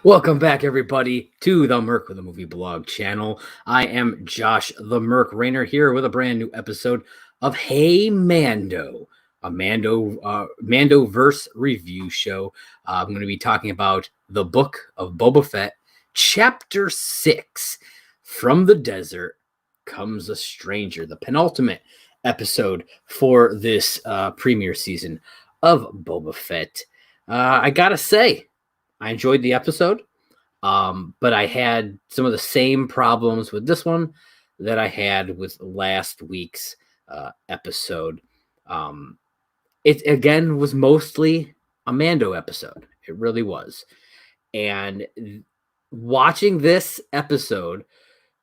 Welcome back, everybody, to the Merc with a Movie Blog channel. I am Josh the Merc Raynor here with a brand new episode of Hey Mando, a Mando verse review show. I'm going to be talking about the Book of Boba Fett, Chapter 6. From the desert comes a stranger, the penultimate episode for this premiere season of Boba Fett. I gotta say, I enjoyed the episode, but I had some of the same problems with this one that I had with last week's episode. It again was mostly a Mando episode. It really was. And watching this episode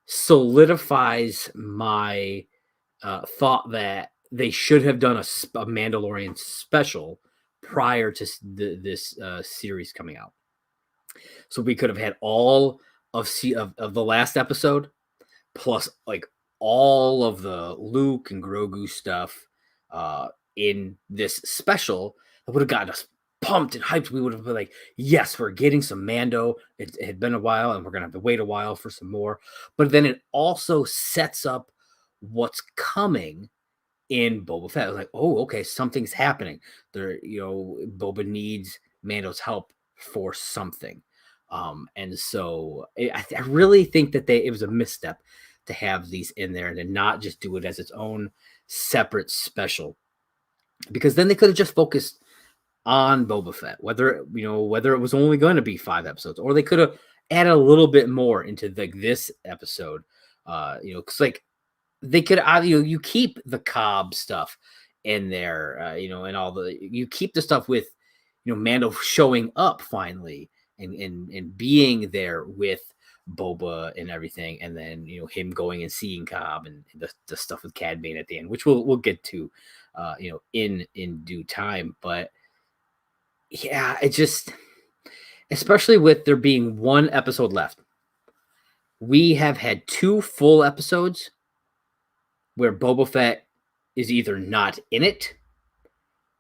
solidifies my thought that they should have done a Mandalorian special prior to this series coming out. So we could have had all of the last episode, plus like all of the Luke and Grogu stuff in this special. That would have gotten us pumped and hyped. We would have been like, yes, we're getting some Mando. It had been a while, and we're gonna have to wait a while for some more. But then it also sets up what's coming in Boba Fett. I was like, oh, okay, something's happening. Boba needs Mando's help for something. And so I really think that it was a misstep to have these in there and to not just do it as its own separate special, because then they could have just focused on Boba Fett, whether it was only going to be 5 episodes, or they could have added a little bit more into this episode. Because like they could you keep the Cobb stuff in there, and all you keep the stuff with Mando showing up finally and being there with Boba and everything, and then him going and seeing Cobb and the stuff with Cad Bane at the end, which we'll get to in due time. But yeah, it just, especially with there being 1 episode left, we have had 2 full episodes where Boba Fett is either not in it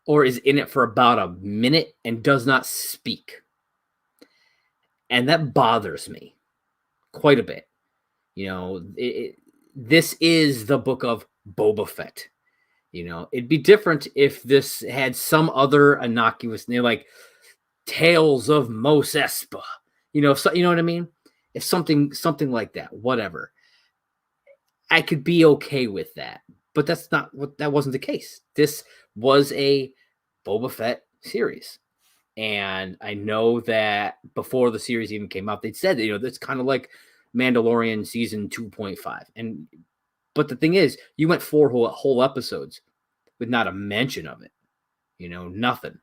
or is in it for about a minute and does not speak. And that bothers me quite a bit. This is the Book of Boba Fett. It'd be different if this had some other innocuous name, like Tales of Mos Espa. You know what I mean? If something like that, whatever, I could be okay with that. But that wasn't the case. This was a Boba Fett series. And I know that before the series even came out, they'd said that, it's kind of like Mandalorian season 2.5. But the thing is, you went 4 whole episodes with not a mention of it. Nothing.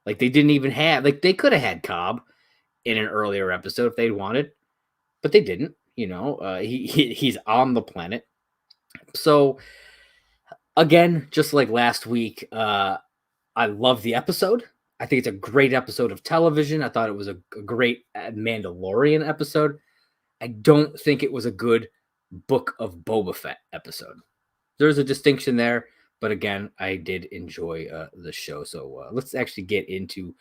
Like they didn't even have, like they could have had Cobb in an earlier episode if they'd wanted, but they didn't. He's on the planet. So again, just like last week, I love the episode. I think it's a great episode of television. I thought it was a great Mandalorian episode. I don't think it was a good Book of Boba Fett episode. There's a distinction there, but again, I did enjoy the show. So let's actually get into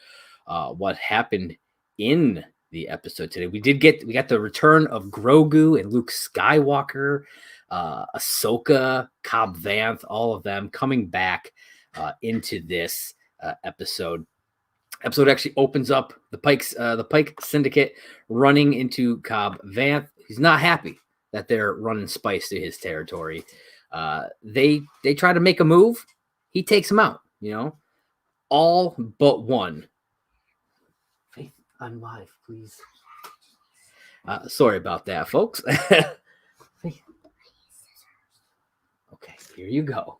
what happened in the episode today. We got the return of Grogu and Luke Skywalker, Ahsoka, Cobb Vanth, all of them coming back into this episode. Episode actually opens up the Pike Syndicate running into Cobb Vanth. He's not happy that they're running spice to his territory. They try to make a move. He takes them out. All but one. Faith, I'm live, please. Sorry about that, folks. Okay, here you go.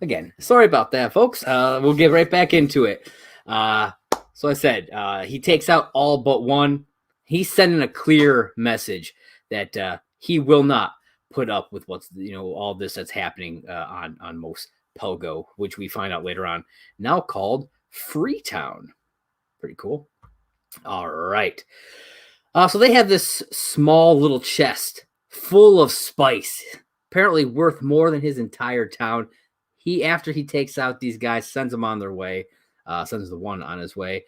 Again, sorry about that, folks. We'll get right back into it. So I said he takes out all but one. He's sending a clear message that he will not put up with what's all this that's happening on Mos Pelgo, which we find out later on, now called Freetown. Pretty cool. All right. So they have this small little chest full of spice, apparently worth more than his entire town. After he takes out these guys, sends them on their way, sends the one on his way,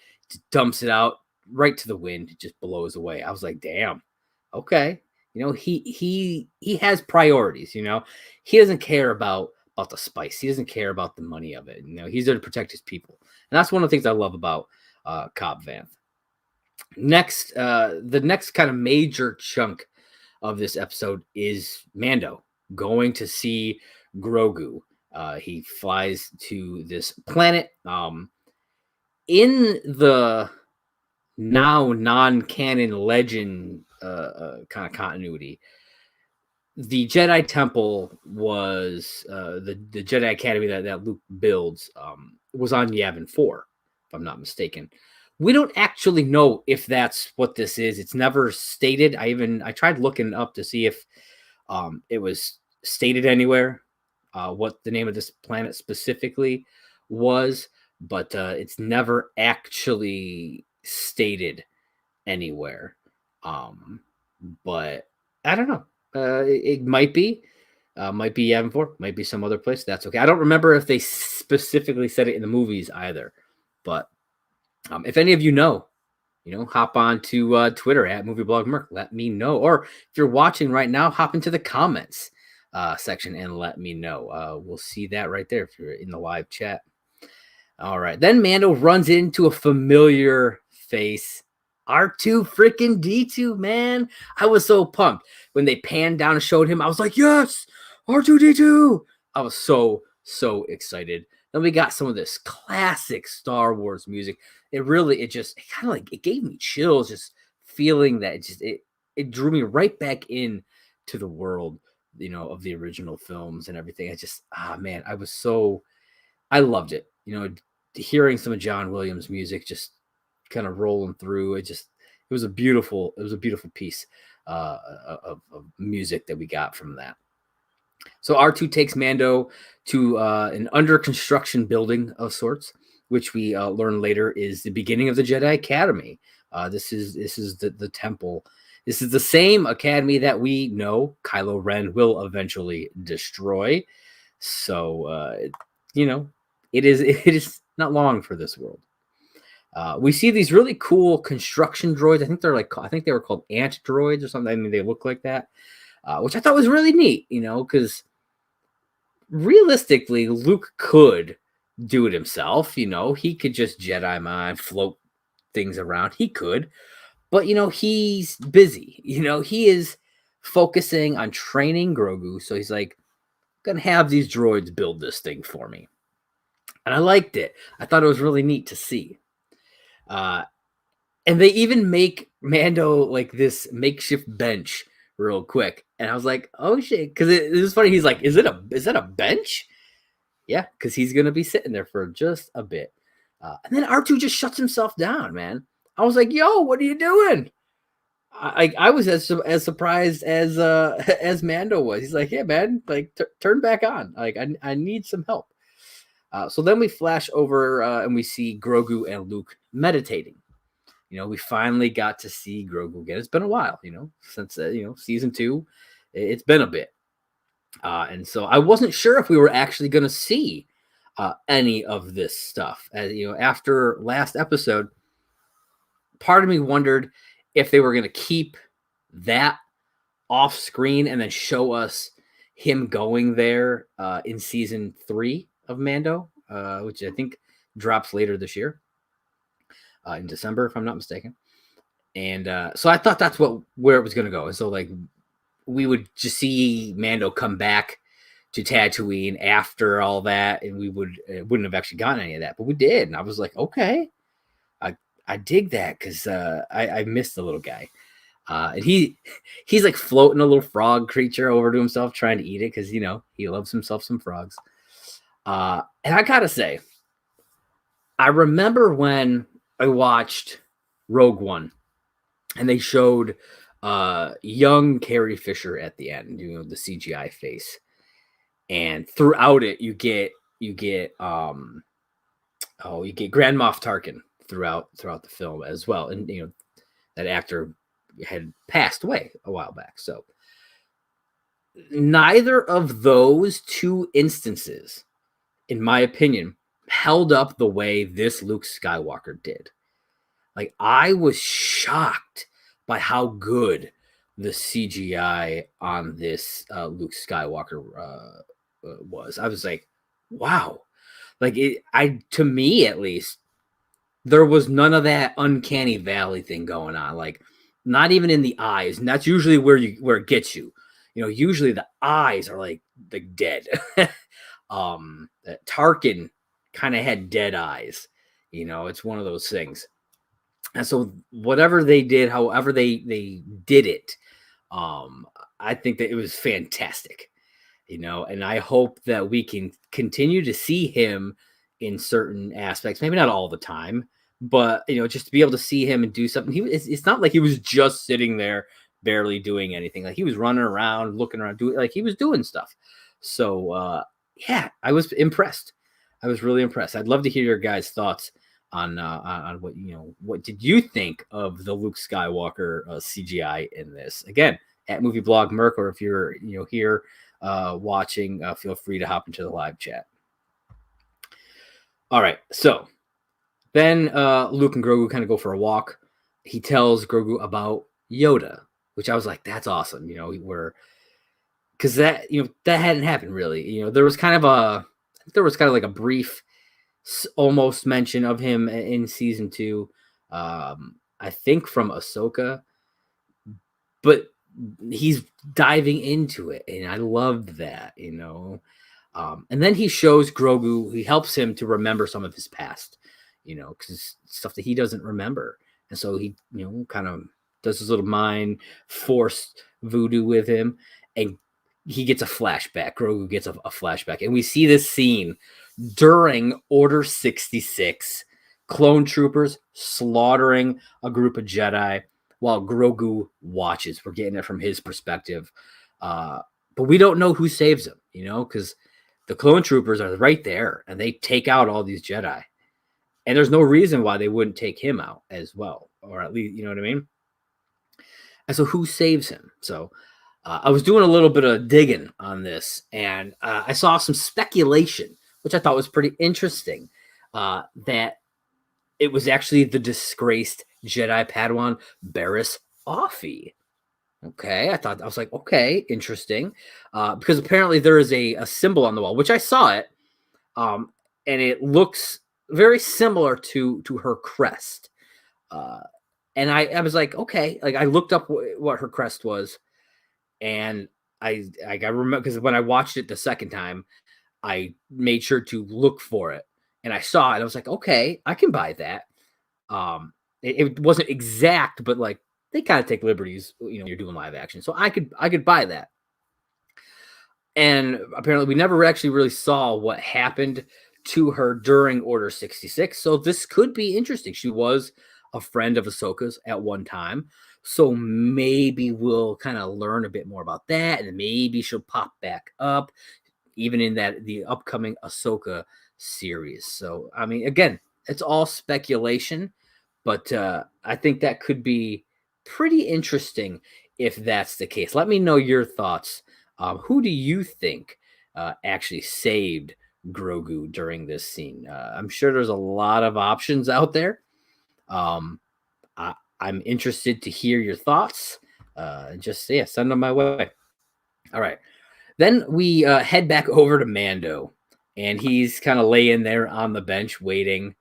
dumps it out, right to the wind, just blows away. I was like, damn, okay. He has priorities. He doesn't care about the spice. He doesn't care about the money of it. He's there to protect his people, and that's one of the things I love about Cobb Vanth. Next, the next kind of major chunk of this episode is Mando going to see Grogu. He flies to this planet. In the now non-canon legend kind of continuity, the Jedi Temple was the Jedi Academy that Luke builds was on Yavin 4, if I'm not mistaken. We don't actually know if that's what this is. It's never stated. I tried looking up to see if it was stated anywhere what the name of this planet specifically was, but it's never actually stated anywhere. But I don't know. It might be Yavin 4, might be some other place. That's okay. I don't remember if they specifically said it in the movies either. But if any of you know, hop on to Twitter at MovieBlogMerc. Let me know. Or if you're watching right now, hop into the comments section and let me know. We'll see that right there if you're in the live chat. All right. Then Mando runs into a familiar face. R2 freaking D2, man. I was so pumped. When they panned down and showed him, I was like, yes, R2D2. I was so excited. Then we got some of this classic Star Wars music. It gave me chills just feeling that. It drew me right back in to the world, of the original films and everything. I loved it. Hearing some of John Williams' music just kind of rolling through. It was a beautiful piece of music that we got from that. So R2 takes Mando to an under construction building of sorts, which we learn later is the beginning of the Jedi Academy. This is the temple. This is the same academy that we know Kylo Ren will eventually destroy. So it is not long for this world. We see these really cool construction droids. I think they were called ant droids or something. I mean, they look like that, which I thought was really neat, because realistically, Luke could do it himself. He could just Jedi mind, float things around. He could, but he's busy. He is focusing on training Grogu. So he's like, I'm gonna have these droids build this thing for me. And I liked it. I thought it was really neat to see. And they even make Mando like this makeshift bench real quick. And I was like, oh shit. Because it was funny. He's like, is that a bench? Yeah, because he's going to be sitting there for just a bit. And then R2 just shuts himself down, man. I was like, yo, what are you doing? I was as surprised as Mando was. He's like, yeah, man, like turn back on. Like I need some help. So then we flash over and we see Grogu and Luke meditating. We finally got to see Grogu again. It's been a while, since season 2. It's been a bit, and so I wasn't sure if we were actually going to see any of this stuff. After last episode, part of me wondered if they were going to keep that off screen and then show us him going there in season 3 of Mando, which I think drops later this year in December, if I'm not mistaken. And so I thought that's where it was going to go. And so like we would just see Mando come back to Tatooine after all that, and we wouldn't have actually gotten any of that, but we did. And I was like, okay, I dig that because I missed the little guy. And he's like floating a little frog creature over to himself, trying to eat it because he loves himself some frogs. And I gotta say, I remember when I watched Rogue One, and they showed young Carrie Fisher at the end, the CGI face, and throughout it you get Grand Moff Tarkin throughout the film as well, and that actor had passed away a while back. So neither of those two instances, in my opinion, held up the way this Luke Skywalker did. Like, I was shocked by how good the CGI on this Luke Skywalker was. I was like, wow. Like, to me at least, there was none of that uncanny valley thing going on. Like, not even in the eyes, and that's usually where it gets you. Usually the eyes are like dead. Tarkin kind of had dead eyes. It's one of those things. And so whatever they did, however they did it, um, I think that it was fantastic. And I hope that we can continue to see him in certain aspects, maybe not all the time, but just to be able to see him and do something. It's not like he was just sitting there barely doing anything. Like, he was running around, looking around, doing, like, he was doing stuff. So yeah, I was impressed. I was really impressed. I'd love to hear your guys' thoughts on what did you think of the Luke Skywalker CGI in this? Again, at Movie Blog Merc, or if you're here watching, feel free to hop into the live chat. All right, so then Luke and Grogu kind of go for a walk. He tells Grogu about Yoda, which I was like, that's awesome. Because that that hadn't happened really. There was kind of like a brief almost mention of him in season 2, I think from Ahsoka, but he's diving into it, and I loved that. And then he shows Grogu, he helps him to remember some of his past, because stuff that he doesn't remember. And so he, kind of does his little mind force voodoo with him, and he gets a flashback. Grogu gets a flashback, and we see this scene during Order 66, clone troopers slaughtering a group of Jedi while Grogu watches. We're getting it from his perspective. But we don't know who saves him, because the clone troopers are right there and they take out all these Jedi. And there's no reason why they wouldn't take him out as well, or at least, you know what I mean? And so who saves him? So I was doing a little bit of digging on this, and I saw some speculation, which I thought was pretty interesting, that it was actually the disgraced Jedi Padawan Barriss Offee. Okay, I was like, okay, interesting, because apparently there is a symbol on the wall, which I saw it, and it looks very similar to her crest, and I was like, okay, like I looked up what her crest was, and I remember, because when I watched it the second time, I made sure to look for it, and I saw it. I was like, okay, I can buy that. It wasn't exact, but like they kind of take liberties, you're doing live action, so I could buy that. And apparently, we never actually really saw what happened to her during Order 66. So this could be interesting. She was a friend of Ahsoka's at one time. So maybe we'll kind of learn a bit more about that, and maybe she'll pop back up, even in the upcoming Ahsoka series. So, I mean, again, it's all speculation, but I think that could be pretty interesting if that's the case. Let me know your thoughts. Who do you think actually saved Grogu during this scene? I'm sure there's a lot of options out there. I'm interested to hear your thoughts. Just send them my way. All right. Then we head back over to Mando, and he's kind of laying there on the bench waiting.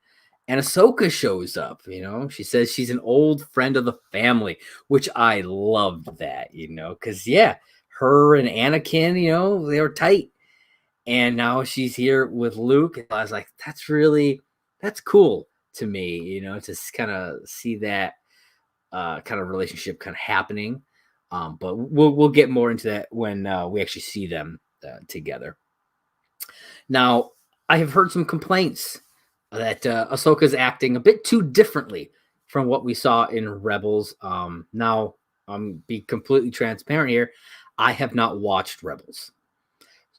And Ahsoka shows up, She says she's an old friend of the family, which I loved that, because, her and Anakin, they were tight. And now she's here with Luke. And I was like, that's cool to me, to kind of see that kind of relationship kind of happening. But we'll get more into that when we actually see them together. Now, I have heard some complaints that Ahsoka's acting a bit too differently from what we saw in Rebels. Now, I'm be completely transparent here. I have not watched Rebels,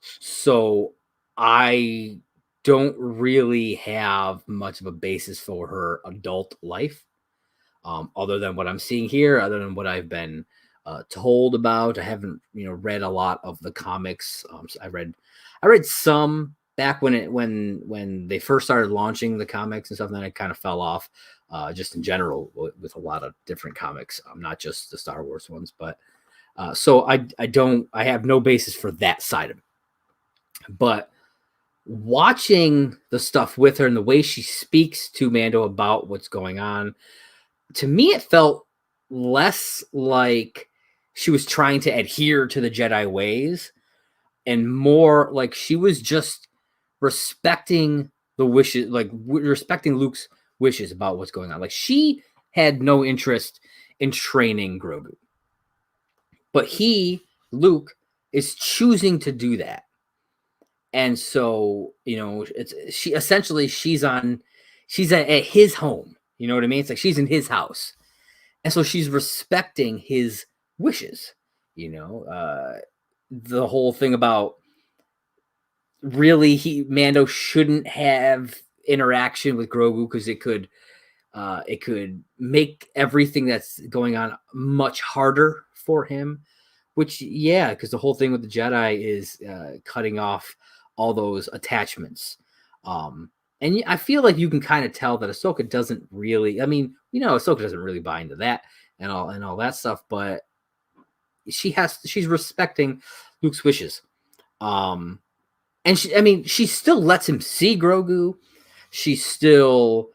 so I don't really have much of a basis for her adult life, other than what I'm seeing here, other than what I've been told about. I haven't, read a lot of the comics. So I read some back when they first started launching the comics and stuff, and then it kind of fell off, just in general with a lot of different comics, not just the Star Wars ones. But so I have no basis for that side of it. But watching the stuff with her and the way she speaks to Mando about what's going on, to me, it felt less like she was trying to adhere to the Jedi ways and more like she was just respecting the wishes, like respecting Luke's wishes about what's going on. Like she had no interest in training Grogu, but Luke, is choosing to do that. And so, she's at his home. You know what I mean? It's like she's in his house. And so she's respecting his wishes, the whole thing about really Mando shouldn't have interaction with Grogu because it could make everything that's going on much harder for him, which, yeah, because the whole thing with the Jedi is cutting off all those attachments. And I feel like you can kind of tell that Ahsoka doesn't really, Ahsoka doesn't really buy into that and all that stuff, but she's respecting Luke's wishes. And she still lets him see Grogu. She still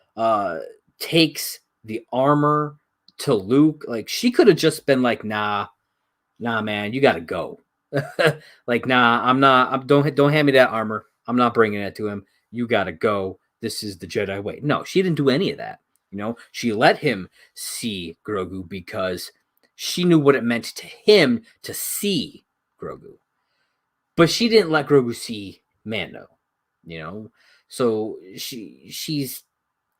takes the armor to Luke. Like she could have just been like, nah, man, you gotta go. Like, nah, I'm not. Don't hand me that armor. I'm not bringing it to him. You gotta go. This is the Jedi way. No, she didn't do any of that. She let him see Grogu because she knew what it meant to him to see Grogu. But she didn't let Grogu see Mando. So she's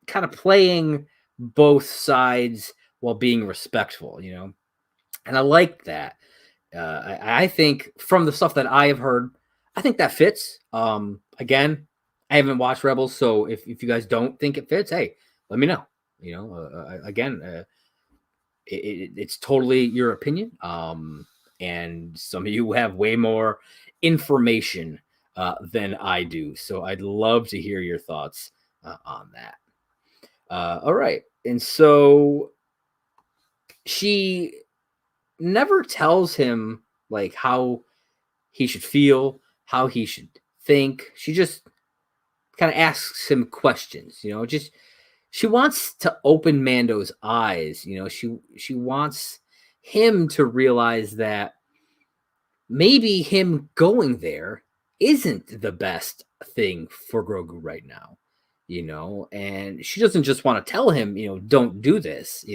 kind of playing both sides while being respectful. And I like that. I think from the stuff that I have heard, I think that fits. Again, I haven't watched Rebels, so if you guys don't think it fits, hey, let me know. Again, it's totally your opinion. And some of you have way more information than I do, so I'd love to hear your thoughts on that. All right, and so she never tells him like how he should feel, how he should think. She just kind of asks him questions, just she wants to open Mando's eyes. She wants him to realize that maybe him going there isn't the best thing for Grogu right now, and she doesn't just want to tell him, don't do this,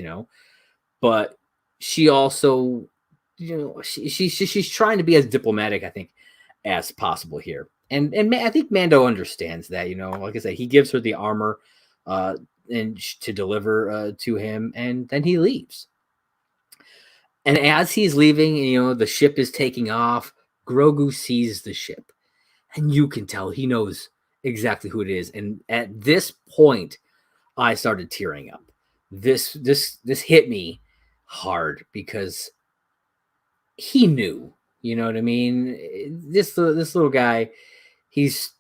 but she also, she's trying to be as diplomatic, I think, as possible here. And I think Mando understands that, like I said, he gives her the armor and to deliver to him, and then he leaves. And as he's leaving, the ship is taking off. Grogu sees the ship, and you can tell he knows exactly who it is. And at this point, I started tearing up. This hit me hard because he knew, you know what I mean? This little guy, he's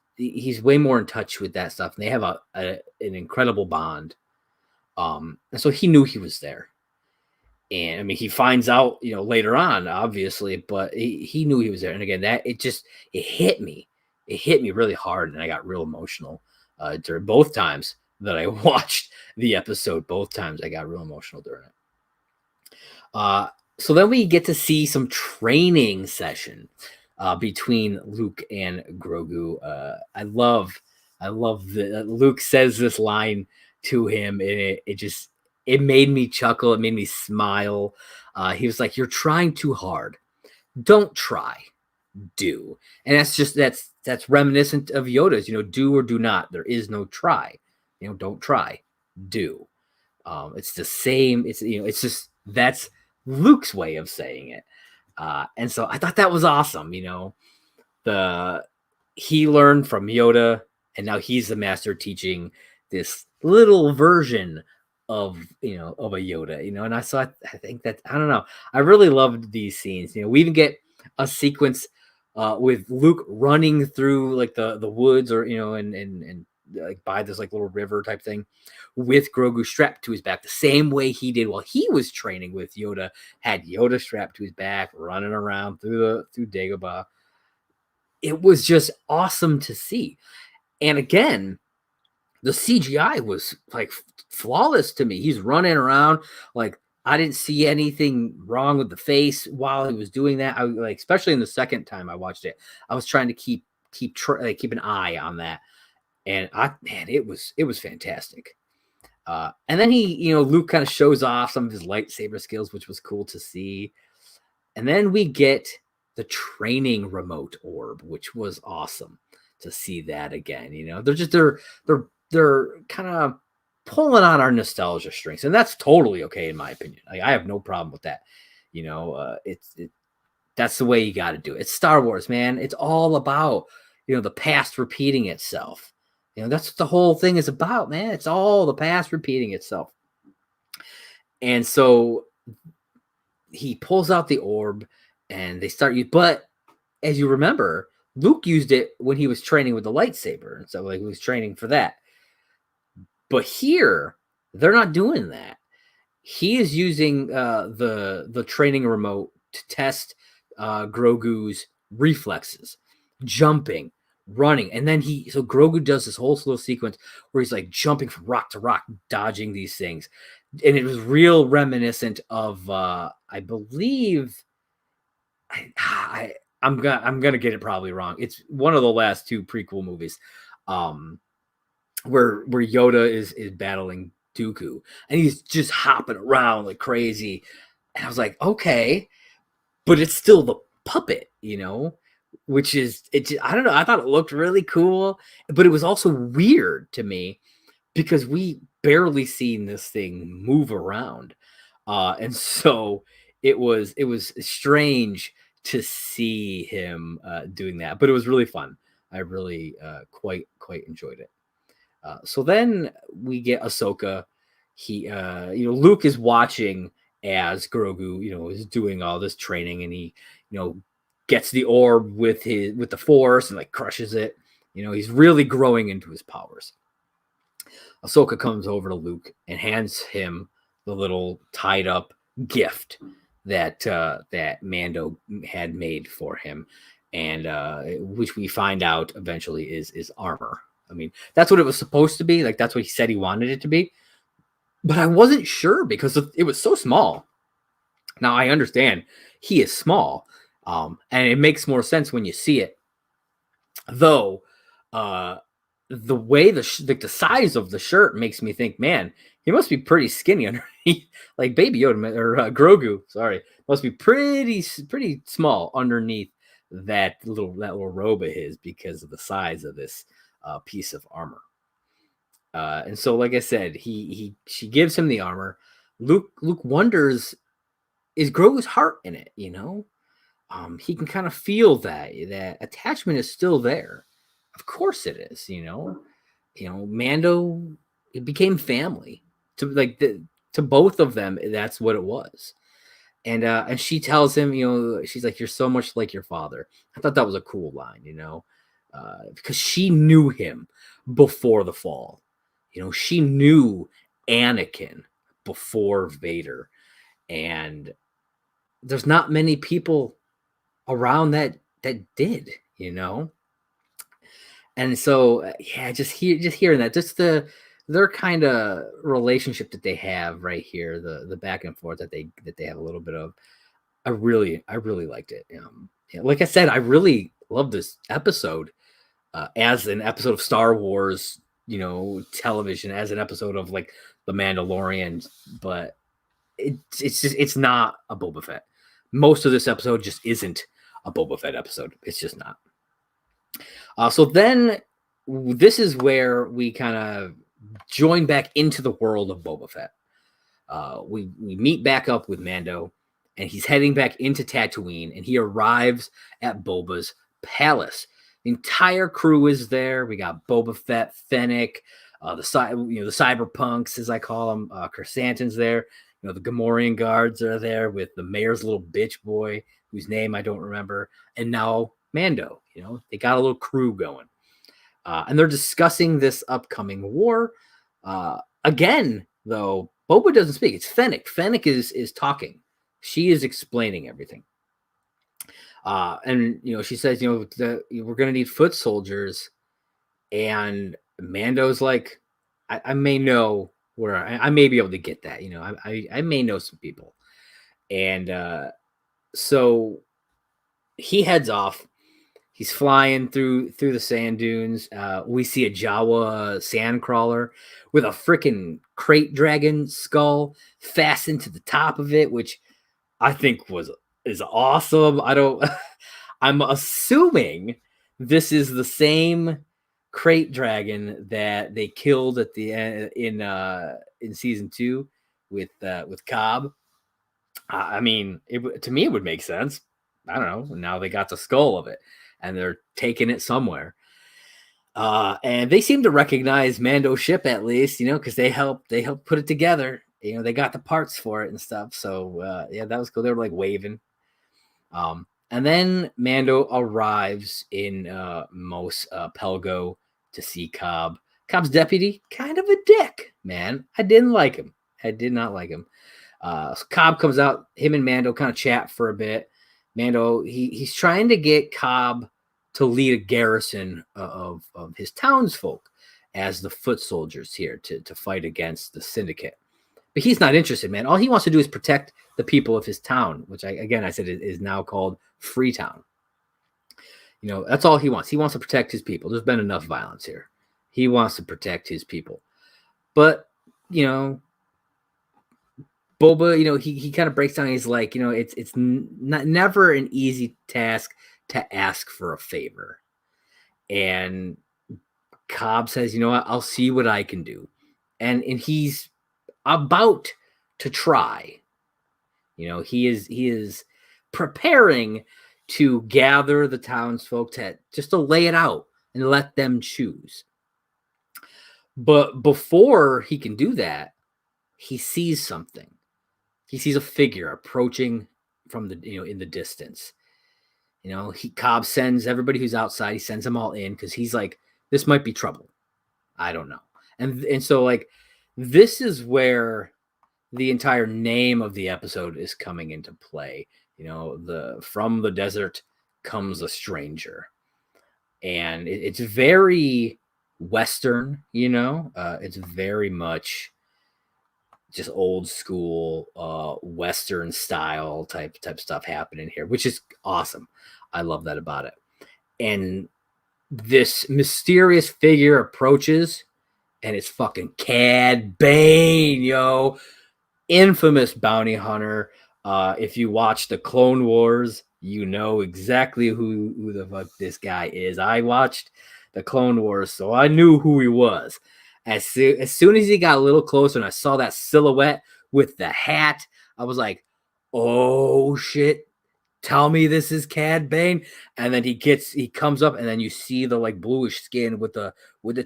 way more in touch with that stuff, and they have an incredible bond. And so he knew he was there. And he finds out, later on, obviously, but he knew he was there. And again, it hit me. It hit me really hard, and I got real emotional during both times that I watched the episode. Both times I got real emotional during it. So then we get to see some training session between Luke and Grogu. I love that Luke says this line to him, and it made me chuckle. It made me smile. He was like, "You're trying too hard. Don't try, do." And that's reminiscent of Yoda's, do or do not. There is no try. Don't try, do. It's the same. It's just that's Luke's way of saying it. And so I thought that was awesome. He learned from Yoda, and now he's the master teaching this little version of a Yoda, and I think that, I don't know, I really loved these scenes. We even get a sequence with Luke running through like the woods, or and like by this like little river type thing, with Grogu strapped to his back, the same way he did while he was training with Yoda. Had Yoda strapped to his back, running around through Dagobah. It was just awesome to see. And again, the CGI was like flawless to me. He's running around like I didn't see anything wrong with the face while he was doing that. I like, especially in the second time I watched it, I was trying to keep an eye on that, and man, it was fantastic. And then Luke kind of shows off some of his lightsaber skills, which was cool to see. And then we get the training remote orb, which was awesome to see that again. They're kind of pulling on our nostalgia strings, and that's totally okay in my opinion. Like, I have no problem with that. That's the way you got to do it. It's Star Wars, man. It's all about the past repeating itself. That's what the whole thing is about, man. It's all the past repeating itself. And so he pulls out the orb, and they start you. But as you remember, Luke used it when he was training with the lightsaber, and so like he was training for that. But here, they're not doing that. He is using the training remote to test Grogu's reflexes, jumping, running, and then so Grogu does this whole slow sequence where he's like jumping from rock to rock, dodging these things, and it was real reminiscent of I believe I'm gonna get it probably wrong. It's one of the last two prequel movies, where Yoda is battling Dooku, and he's just hopping around like crazy. And I was like, okay, but it's still the puppet, which is I don't know. I thought it looked really cool, but it was also weird to me because we barely seen this thing move around, and so it was strange to see him doing that, but it was really fun. I really quite enjoyed it. So then we get Ahsoka. Luke is watching as Grogu, is doing all this training, and he, gets the orb with the Force and like crushes it. He's really growing into his powers. Ahsoka comes over to Luke and hands him the little tied up gift that Mando had made for him, and which we find out eventually is armor. I mean, that's what it was supposed to be. Like, that's what he said he wanted it to be. But I wasn't sure because it was so small. Now, I understand he is small, and it makes more sense when you see it. Though, the way the size of the shirt makes me think, man, he must be pretty skinny underneath. Like Baby Yoda or Grogu, sorry, must be pretty small underneath that little robe of his because of the size of this piece of armor. And so, like I said, she gives him the armor. Luke wonders, is Grogu's heart in it? He can kind of feel that attachment is still there. Of course it is. Mando, it became family to both of them. That's what it was. And she tells him, she's like, "You're so much like your father." I thought that was a cool line, because she knew him before the fall. She knew Anakin before Vader, and there's not many people around that did, And so, yeah, just hearing that, just their kind of relationship that they have right here, the back and forth that they have a little bit of, I really liked it. Like I said, I really love this episode as an episode of Star Wars, television, as an episode of like The Mandalorian, but it's not a Boba Fett. Most of this episode just isn't a Boba Fett episode. It's just not. So then this is where we kind of join back into the world of Boba Fett. We meet back up with Mando, and he's heading back into Tatooine, and he arrives at Boba's palace. The entire crew is there. We got Boba Fett, Fennec, the cyberpunks, as I call them. Chrysanthemum's there. The Gamorrean guards are there with the mayor's little bitch boy, whose name I don't remember. And now Mando. You know, they got a little crew going, and they're discussing this upcoming war. Again, though, Boba doesn't speak. It's Fennec. Fennec is talking. She is explaining everything. And you know, she says, you know, we're going to need foot soldiers. And Mando's like, I may know where I may be able to get that. You know, I may know some people. And so he heads off. He's flying through the sand dunes. We see a Jawa sand crawler with a freaking crate dragon skull fastened to the top of it, which I think is awesome. I don't. I'm assuming this is the same crate dragon that they killed at the end in season 2 with Cobb. I mean, to me it would make sense. I don't know. Now they got the skull of it, and they're taking it somewhere. And they seem to recognize Mando's ship at least, you know, because they helped put it together. You know, they got the parts for it and stuff. So yeah, that was cool. They were like waving. And then Mando arrives in Mos Pelgo to see Cobb. Cobb's deputy, kind of a dick, man. I didn't like him. I did not like him. So Cobb comes out. Him and Mando kind of chat for a bit. Mando, he's trying to get Cobb to lead a garrison of his townsfolk as the foot soldiers here to fight against the syndicate. But he's not interested, man. All he wants to do is protect the people of his town, which I said is now called Freetown. You know, that's all he wants. He wants to protect his people. There's been enough violence here. He wants to protect his people. But, you know, Boba, you know, he kind of breaks down. He's like, you know, it's never an easy task to ask for a favor. And Cobb says, you know what, I'll see what I can do. And he's about to try. You know, he is preparing to gather the townsfolk just to lay it out and let them choose. But before he can do that, he sees something. He sees a figure approaching from in the distance. You know, Cobb sends everybody who's outside. He sends them all in because he's like, this might be trouble. I don't know. And so like, this is where the entire name of the episode is coming into play. You know, from the desert comes a stranger, and it's very Western. You know, it's very much just old school Western style type stuff happening here, which is awesome. I love that about it. And this mysterious figure approaches, and it's fucking Cad Bane, yo. Infamous bounty hunter. If you watch the Clone Wars, you know exactly who the fuck this guy is. I watched the Clone Wars, so I knew who he was. As soon as he got a little closer and I saw that silhouette with the hat, I was like, oh shit, tell me this is Cad Bane. And then he comes up, and then you see the like bluish skin with the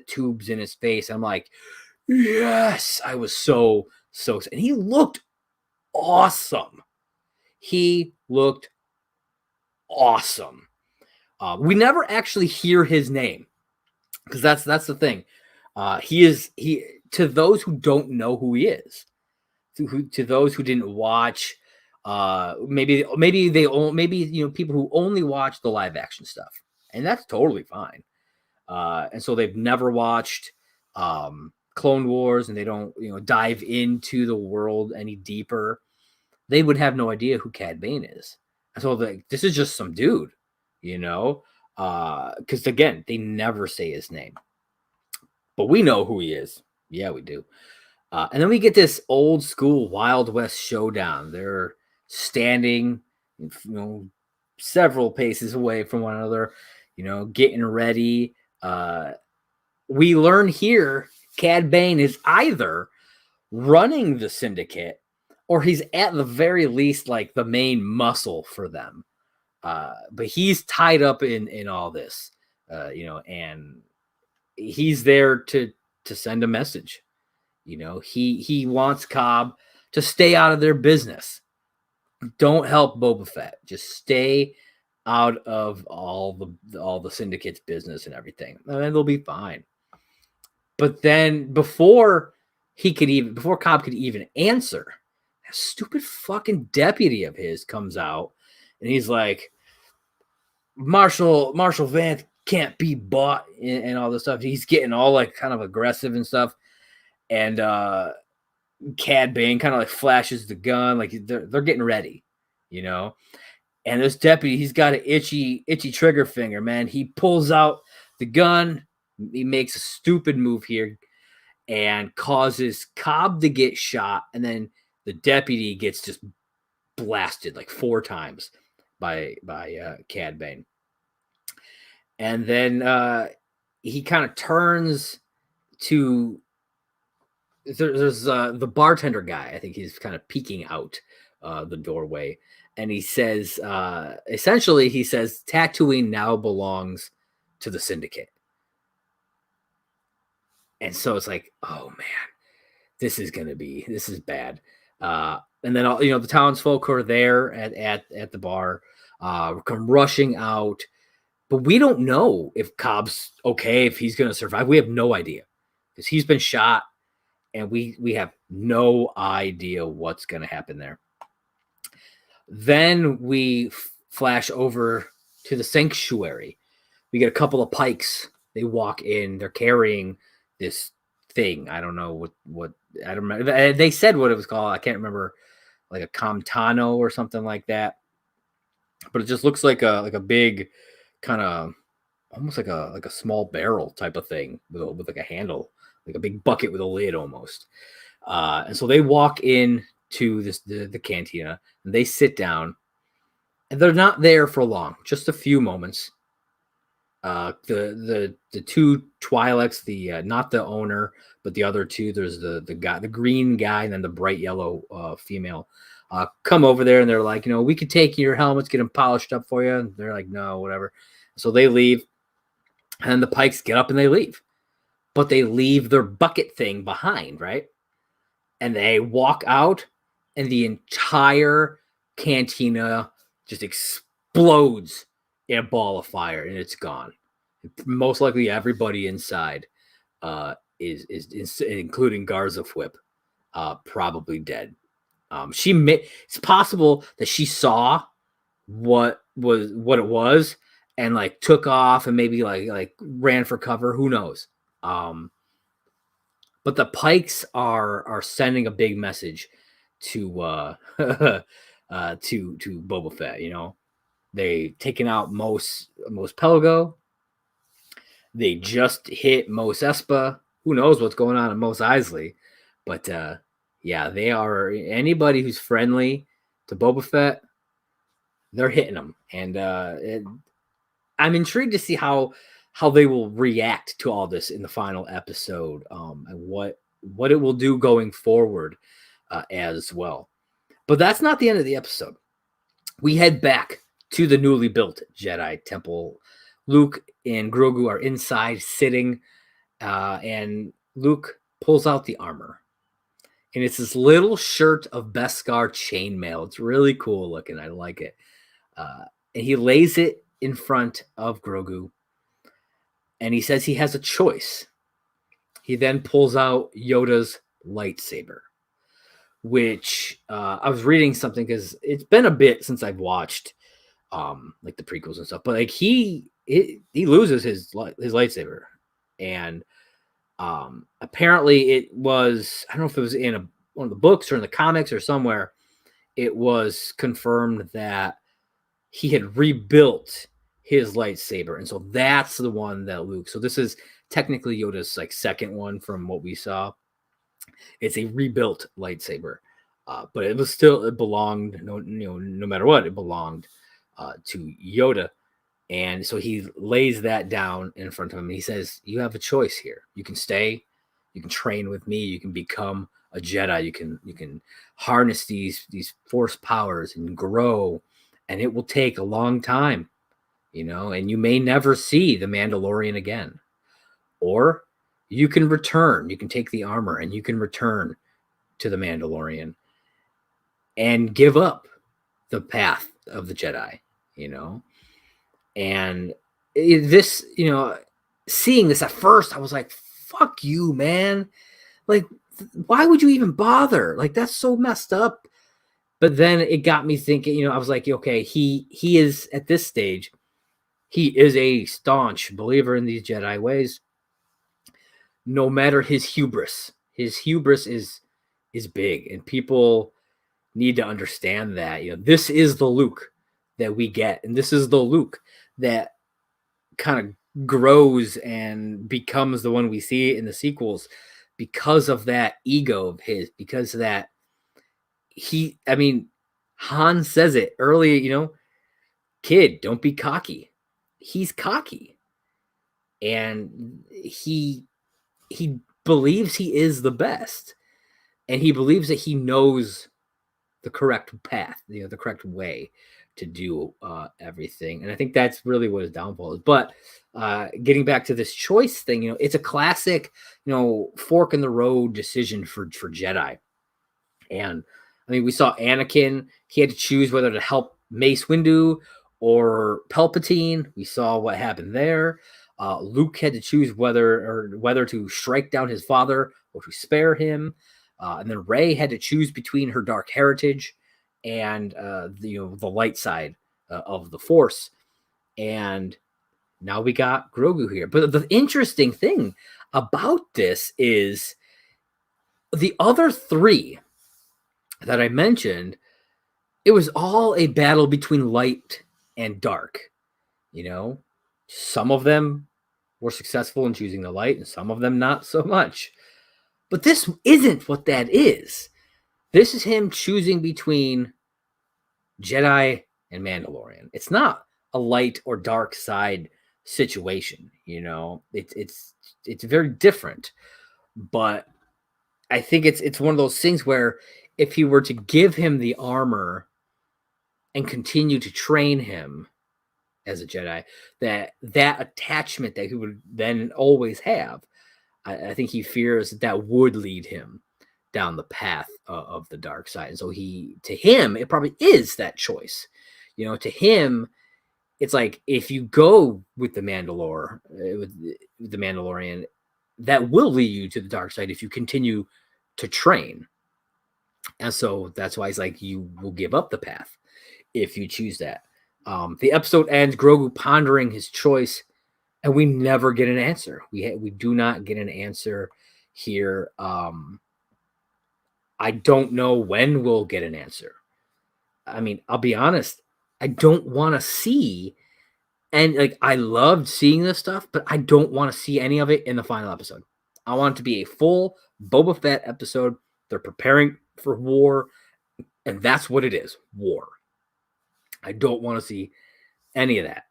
tubes in his face. I'm like, yes. I was so and he looked awesome. We never actually hear his name, because that's the thing. He to those who don't know who he is, to those who didn't watch, maybe you know, people who only watch the live action stuff, and that's totally fine. And so they've never watched Clone Wars, and they don't, you know, dive into the world any deeper. They would have no idea who Cad Bane is. And so this is just some dude, you know, because again, they never say his name, but we know who he is. Yeah, we do. And then we get this old school Wild West showdown. They're standing, you know, several paces away from one another, you know, getting ready. We learn here Cad Bane is either running the syndicate, or he's at the very least like the main muscle for them. But he's tied up in all this, you know, and he's there to send a message. You know, he wants Cobb to stay out of their business. Don't help Boba Fett. Just stay out of all the syndicate's business and everything, and then they'll be fine. But then before Cobb could even answer, that stupid fucking deputy of his comes out, and he's like, Marshall Vance can't be bought and all this stuff. He's getting all like kind of aggressive and stuff. And Cad Bane kind of like flashes the gun, like they're getting ready, you know. And this deputy, he's got an itchy trigger finger, man. He pulls out the gun. He makes a stupid move here and causes Cobb to get shot. And then the deputy gets just blasted like 4 times by Cad Bane. And then he kind of turns to there's the bartender guy. I think he's kind of peeking out the doorway, and he says, essentially, he says, Tatooine now belongs to the Syndicate. And so it's like, oh man, this is bad. And then the townsfolk who are there at the bar come rushing out, but we don't know if Cobb's okay, if he's going to survive. We have no idea because he's been shot. And we have no idea what's going to happen there. Then we flash over to the sanctuary. We get a couple of pikes. They walk in. They're carrying this thing. I don't know what I don't remember. They said what it was called. I can't remember, like a Comtano or something like that. But it just looks like a big kind of almost like a small barrel type of thing with like a handle, like a big bucket with a lid almost. And so they walk in to the cantina, and they sit down, and they're not there for long, just a few moments. The 2 Twi'leks, the not the owner, but the other 2. There's the guy, the green guy, and then the bright yellow female. Come over there, and they're like, we could take your helmets, get them polished up for you. And they're like, no, whatever. So they leave, and the Pikes get up and they leave. But they leave their bucket thing behind, right? And they walk out, and the entire cantina just explodes in a ball of fire, and it's gone. Most likely everybody inside is including Garza Whip, probably dead. It's possible that she saw what it was and like took off and maybe like ran for cover. Who knows? But the Pikes are sending a big message to to Boba Fett. They taken out Mos Pelgo. They just hit Mos Espa. Who knows what's going on in Mos Eisley? But yeah, they are, anybody who's friendly to Boba Fett, they're hitting them. And I'm intrigued to see how they will react to all this in the final episode, and what it will do going forward as well. But that's not the end of the episode. We head back to the newly built Jedi Temple. Luke and Grogu are inside sitting, and Luke pulls out the armor. And it's this little shirt of Beskar chainmail. It's really cool looking. I like it. And he lays it in front of Grogu, and he says he has a choice. He then pulls out Yoda's lightsaber, which I was reading something because it's been a bit since I've watched like the prequels and stuff, but like he loses his lightsaber, and apparently it was, I don't know if it was in one of the books or in the comics or somewhere, it was confirmed that he had rebuilt his lightsaber, and so that's the one that Luke. So this is technically Yoda's like second one from what we saw. It's a rebuilt lightsaber, but it belonged, no matter what, it belonged to Yoda. And so he lays that down in front of him. He says, you have a choice here. You can stay, you can train with me, you can become a Jedi, you can harness these force powers and grow, and it will take a long time, and you may never see the Mandalorian again. Or you can return, you can take the armor and you can return to the Mandalorian and give up the path of the Jedi, And this, seeing this at first, I was like, fuck you, man. Like, why would you even bother? Like, that's so messed up. But then it got me thinking, I was like, okay, he is at this stage, he is a staunch believer in these Jedi ways. No matter his hubris is big, and people need to understand that. This is the Luke that we get, and this is the Luke that kind of grows and becomes the one we see in the sequels because of that ego of his, because of that Han says it early, kid, don't be cocky. He's cocky. And he believes he is the best. And he believes that he knows the correct path, the correct way to do everything. And I think that's really what his downfall is. But getting back to this choice thing, it's a classic, fork in the road decision for Jedi. And we saw Anakin, he had to choose whether to help Mace Windu or Palpatine. We saw what happened there. Luke had to choose whether to strike down his father or to spare him. And then Rey had to choose between her dark heritage and the light side of the Force. And now we got Grogu here. But the interesting thing about this is the other three that I mentioned, it was all a battle between light and dark. Some of them were successful in choosing the light, and some of them not so much. But this isn't what that is. This is him choosing between Jedi and Mandalorian. It's not a light or dark side situation. It's very different. But I think it's one of those things where if he were to give him the armor and continue to train him as a Jedi, that attachment that he would then always have, I think he fears that would lead him down the path of the dark side. And so to him, it probably is that choice. To him, it's like, if you go with the Mandalorian, that will lead you to the dark side if you continue to train. And so that's why he's like, you will give up the path if you choose that. The episode ends Grogu pondering his choice, and we never get an answer. We do not get an answer here. I don't know when we'll get an answer. I'll be honest, I don't want to see, and I loved seeing this stuff, but I don't want to see any of it in the final episode. I want it to be a full Boba Fett episode. They're preparing for war, and that's what it is, war. I don't want to see any of that.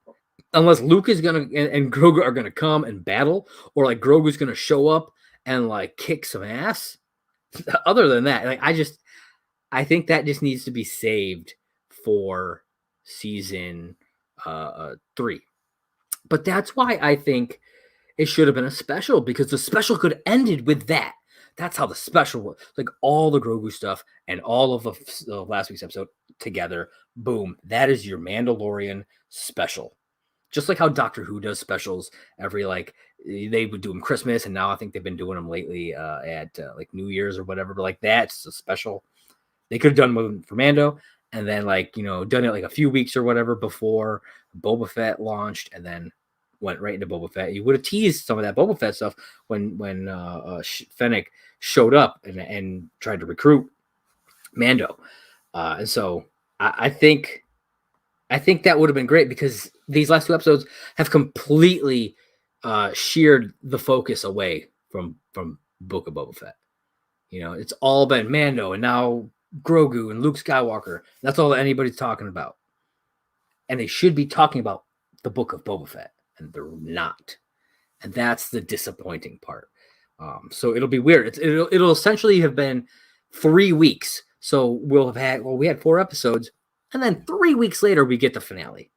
Unless Luke is going to and Grogu are going to come and battle, or Grogu's going to show up and kick some ass. Other than that, I think that just needs to be saved for season 3. But that's why I think it should have been a special, because the special could have ended with that. That's how the special was. All the Grogu stuff and all of the last week's episode together. Boom. That is your Mandalorian special. Just like how Doctor Who does specials every, they would do them Christmas, and now I think they've been doing them lately at New Year's or whatever. But that's a special. They could have done one for Mando, and then done it a few weeks or whatever before Boba Fett launched, and then went right into Boba Fett. You would have teased some of that Boba Fett stuff when Fennec showed up and tried to recruit Mando. And so I think that would have been great, because these last 2 episodes have completely sheared the focus away from Book of Boba Fett. It's all been Mando and now Grogu and Luke Skywalker. That's all that anybody's talking about. And they should be talking about the Book of Boba Fett, and they're not. And that's the disappointing part. So it'll be weird. It'll essentially have been 3 weeks. So we had 4 episodes, and then 3 weeks later we get the finale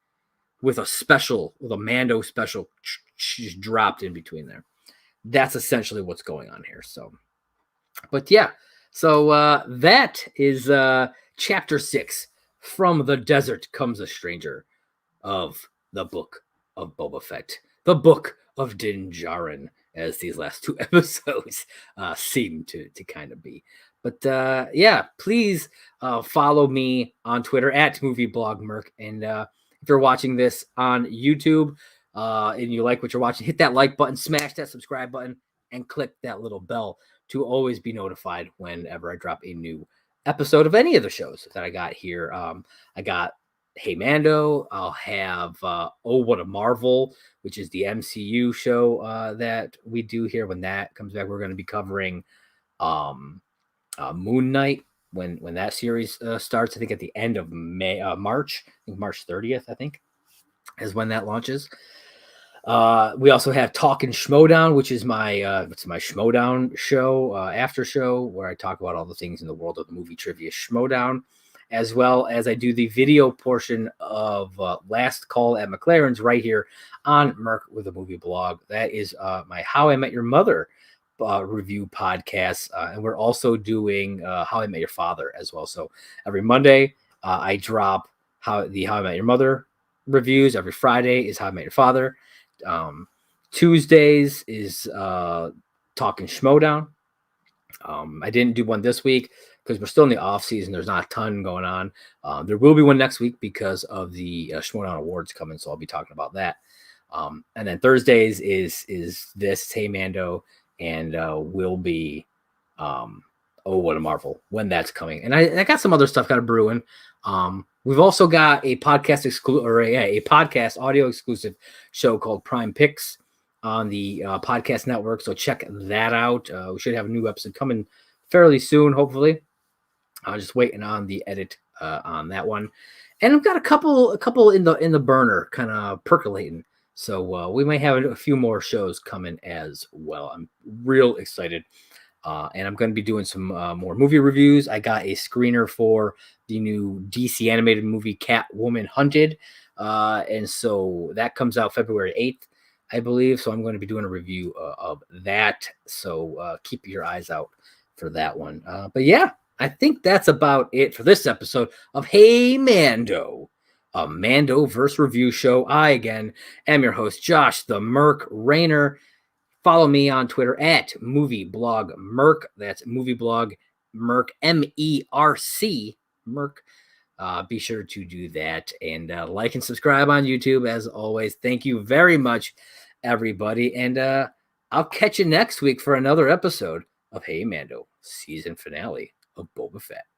with a Mando special just dropped in between there. That's essentially what's going on here. So, but yeah, so that is chapter 6. From the desert comes a stranger of the Book of Boba Fett, the Book of Din Djarin, as these last 2 episodes seem to kind of be. But yeah, please follow me on Twitter at @movieblogmerc. And if you're watching this on YouTube and you like what you're watching, hit that like button, smash that subscribe button, and click that little bell to always be notified whenever I drop a new episode of any of the shows that I got here. I got Hey Mando. I'll have Oh What a Marvel, which is the MCU show that we do here. When that comes back, we're going to be covering Moon Knight when that series starts. I think at the end of March. I think March 30th. I think is when that launches. We also have Talkin' Schmodown, which is my Schmodown show, after show, where I talk about all the things in the world of the movie trivia Schmodown, as well as I do the video portion of Last Call at McLaren's right here on Merc with a Movie Blog. That is my How I Met Your Mother review podcast, and we're also doing How I Met Your Father as well. So every Monday I drop How I Met Your Mother reviews. Every Friday is How I Met Your Father. Tuesdays is Talking Schmodown. I didn't do one this week because we're still in the off season. There's not a ton going on. There will be one next week because of the Schmodown Awards coming, so I'll be talking about that. And then Thursdays is this Hey Mando, and will be Oh What a Marvel when that's coming. And I got some other stuff kind of brewing. We've also got a podcast a podcast audio exclusive show called Prime Picks on the podcast network. So check that out. We should have a new episode coming fairly soon, hopefully. I'm just waiting on the edit on that one, and I've got a couple in the burner, kind of percolating. So we might have a few more shows coming as well. I'm real excited. And I'm going to be doing some more movie reviews. I got a screener for the new DC animated movie Catwoman Hunted. And so that comes out February 8th, I believe. So I'm going to be doing a review of that. So keep your eyes out for that one. But yeah, I think that's about it for this episode of Hey Mando, a Mandoverse review show. I, again, am your host, Josh the Merc Raynor. Follow me on Twitter at movieblogmerc. That's movieblog Merc, MERC, Merc. Be sure to do that, and like and subscribe on YouTube as always. Thank you very much, everybody, and I'll catch you next week for another episode of Hey Mando, season finale of Boba Fett.